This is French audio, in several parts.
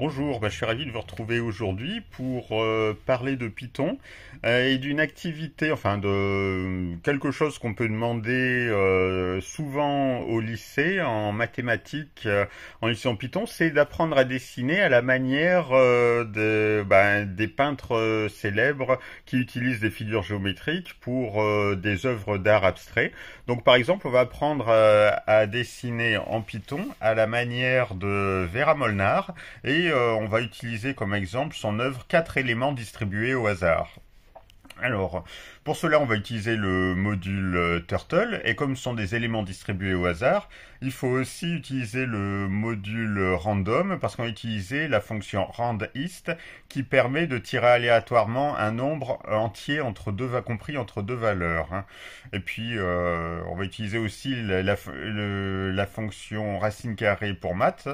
Bonjour, je suis ravi de vous retrouver aujourd'hui pour parler de Python et d'une activité, enfin de quelque chose qu'on peut demander souvent au lycée en mathématiques, en utilisant Python, c'est d'apprendre à dessiner à la manière des peintres célèbres qui utilisent des figures géométriques pour des œuvres d'art abstrait. Donc par exemple, on va apprendre à dessiner en Python à la manière de Vera Molnar. Et on va utiliser comme exemple son œuvre 4 éléments distribués au hasard. Alors, pour cela, on va utiliser le module Turtle, et comme ce sont des éléments distribués au hasard, il faut aussi utiliser le module Random, parce qu'on va utiliser la fonction RandIst, qui permet de tirer aléatoirement un nombre entier compris entre deux valeurs. Hein. Et puis, on va utiliser aussi la fonction racine carrée pour maths,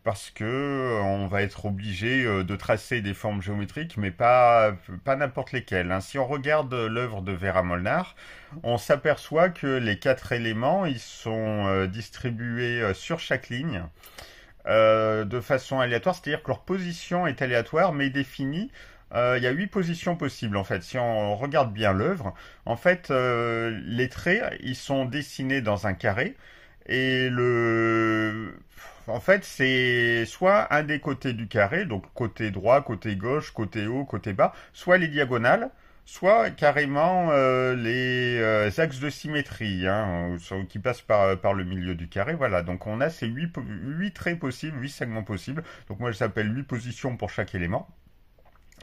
parce que on va être obligé de tracer des formes géométriques, mais pas n'importe lesquelles. Hein. Si on regarde l'œuvre de Vera Molnar, on s'aperçoit que les quatre éléments ils sont distribués sur chaque ligne de façon aléatoire, c'est-à-dire que leur position est aléatoire, mais définie. Il y a 8 positions possibles en fait. Si on regarde bien l'œuvre, en fait, les traits ils sont dessinés dans un carré et en fait, c'est soit un des côtés du carré, donc côté droit, côté gauche, côté haut, côté bas, soit les diagonales, soit carrément les axes de symétrie, hein, qui passent par le milieu du carré. Voilà, donc on a ces huit traits possibles, 8 segments possibles. Donc moi, je s'appelle 8 positions pour chaque élément.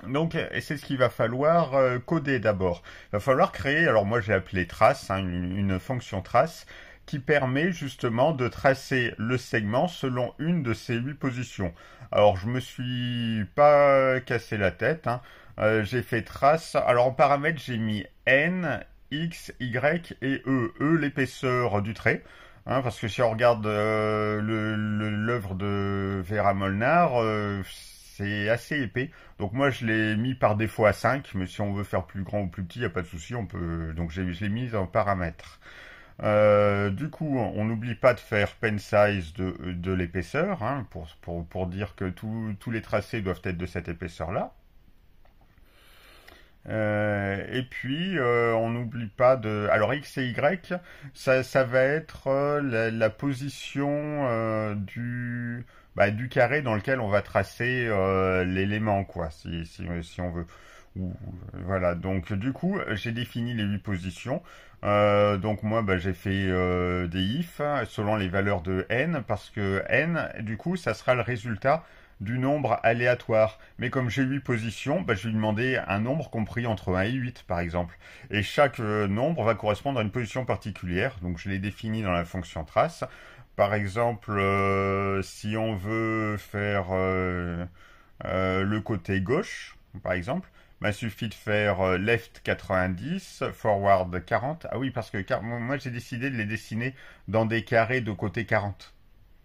Donc, et c'est ce qu'il va falloir coder d'abord. Il va falloir créer, alors moi j'ai appelé trace, hein, une fonction trace, qui permet justement de tracer le segment selon une de ces 8 positions. Alors je me suis pas cassé la tête, hein. J'ai fait trace. Alors en paramètres j'ai mis n, x, y et e. E l'épaisseur du trait. Hein, parce que si on regarde l'œuvre de Vera Molnar, c'est assez épais. Donc moi je l'ai mis par défaut à 5, mais si on veut faire plus grand ou plus petit, il n'y a pas de souci, on peut. Donc je l'ai mis en paramètres. Du coup, on n'oublie pas de faire pen size de l'épaisseur, hein, pour dire que tous les tracés doivent être de cette épaisseur-là. Et puis, on n'oublie pas de... Alors, X et Y, ça va être la position du carré dans lequel on va tracer l'élément, quoi, si on veut. Voilà, donc du coup, j'ai défini les 8 positions. Donc moi, j'ai fait des if selon les valeurs de n, parce que n, du coup, ça sera le résultat du nombre aléatoire. Mais comme j'ai 8 positions, je vais lui demander un nombre compris entre 1 et 8, par exemple. Et chaque nombre va correspondre à une position particulière. Donc je l'ai défini dans la fonction trace. Par exemple, si on veut faire le côté gauche, par exemple, il suffit de faire left 90, forward 40. Ah oui, parce que moi j'ai décidé de les dessiner dans des carrés de côté 40.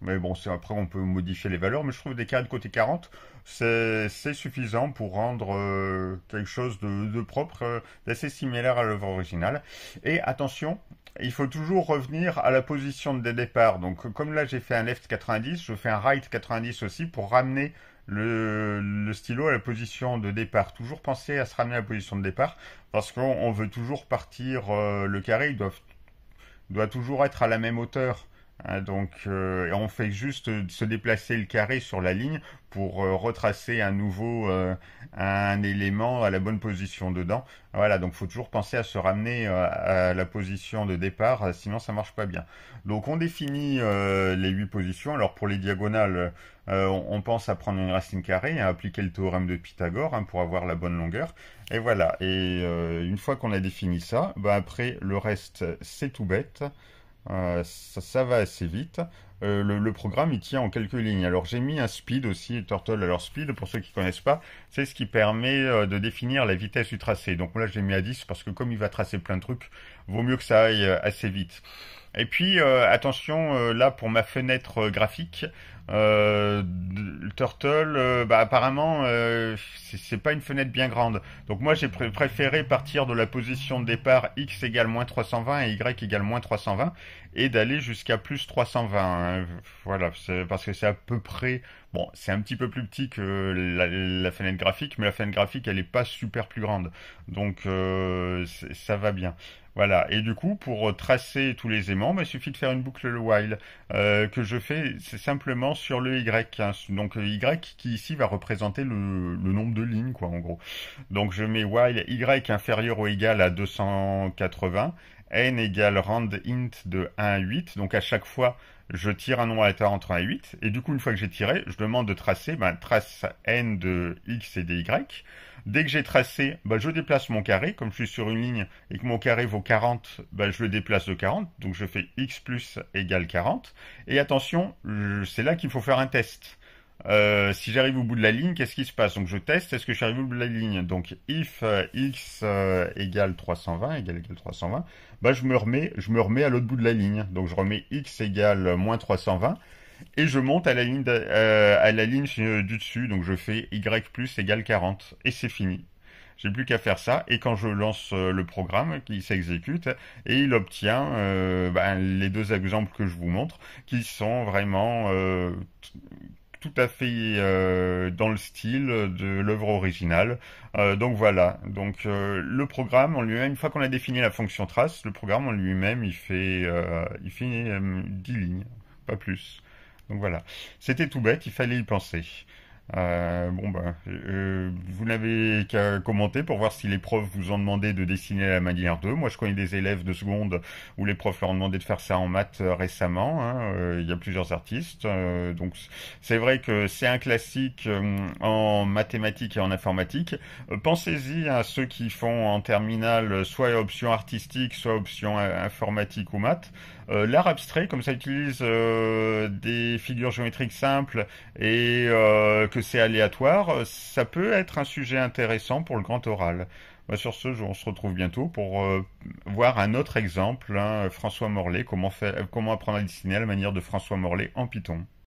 Mais bon, après on peut modifier les valeurs, mais je trouve des carrés de côté 40, c'est suffisant pour rendre quelque chose de propre, d'assez similaire à l'œuvre originale. Et attention, il faut toujours revenir à la position de départ. Donc comme là j'ai fait un left 90, je fais un right 90 aussi pour ramener le stylo à la position de départ. Toujours penser à se ramener à la position de départ, parce qu'on veut toujours partir, le carré doit toujours être à la même hauteur. Hein, donc on fait juste se déplacer le carré sur la ligne pour retracer à nouveau un élément à la bonne position dedans. Voilà, donc il faut toujours penser à se ramener à la position de départ, sinon ça marche pas bien. Donc on définit les 8 positions. Alors pour les diagonales, on pense à prendre une racine carrée, à appliquer le théorème de Pythagore, hein, pour avoir la bonne longueur. Et voilà, et une fois qu'on a défini ça, après le reste c'est tout bête. Ça va assez vite. Le programme il tient en quelques lignes. Alors j'ai mis un speed aussi, Turtle. Alors speed, pour ceux qui connaissent pas, c'est ce qui permet de définir la vitesse du tracé. Donc là j'ai mis à 10 parce que comme il va tracer plein de trucs, vaut mieux que ça aille assez vite. Et puis attention, là pour ma fenêtre graphique, Turtle, apparemment c'est pas une fenêtre bien grande. Donc moi j'ai préféré partir de la position de départ x égale moins 320 et y égale moins 320 et d'aller jusqu'à plus 320. Hein. Voilà, parce que c'est à peu près Bon, c'est un petit peu plus petit que la fenêtre graphique, mais la fenêtre graphique, elle est pas super plus grande. Donc, ça va bien. Voilà. Et du coup, pour tracer tous les aimants, bah, il suffit de faire une boucle le while que je fais, c'est simplement sur le Y, hein. Donc Y qui ici va représenter le nombre de lignes, quoi, en gros. Donc je mets while Y inférieur ou égal à 280, n égale rand int de 1 à 8. Donc à chaque fois, je tire un nombre aléatoire entre 1 et 8. Et du coup, une fois que j'ai tiré, je demande de tracer, ben, trace n de x et de y. Dès que j'ai tracé, ben, je déplace mon carré. Comme je suis sur une ligne et que mon carré vaut 40, ben, je le déplace de 40. Donc je fais x plus égale 40. Et attention, c'est là qu'il faut faire un test. Si j'arrive au bout de la ligne, qu'est-ce qui se passe? Donc je teste, est-ce que j'arrive au bout de la ligne? Donc if x égale 320, égale 320, bah je me remets à l'autre bout de la ligne. Donc je remets x égale moins 320 et je monte à la ligne du dessus. Donc je fais y plus égale 40 et c'est fini. J'ai plus qu'à faire ça et quand je lance le programme, il s'exécute et il obtient ben, les deux exemples que je vous montre qui sont vraiment tout à fait dans le style de l'œuvre originale. Donc voilà. Donc le programme en lui-même, une fois qu'on a défini la fonction trace, le programme en lui-même, il fait 10 lignes, pas plus. Donc voilà. C'était tout bête, il fallait y penser. Bon ben, vous n'avez qu'à commenter pour voir si les profs vous ont demandé de dessiner à la manière d'eux. Moi, je connais des élèves de seconde où les profs leur ont demandé de faire ça en maths récemment, hein. Il y a plusieurs artistes, donc c'est vrai que c'est un classique en mathématiques et en informatique. Pensez-y à ceux qui font en terminale soit option artistique, soit option informatique ou maths. L'art abstrait, comme ça utilise des figures géométriques simples et que c'est aléatoire, ça peut être un sujet intéressant pour le grand oral. Bah, sur ce, on se retrouve bientôt pour voir un autre exemple, hein, François Morlet, comment apprendre à dessiner à la manière de François Morlet en Python.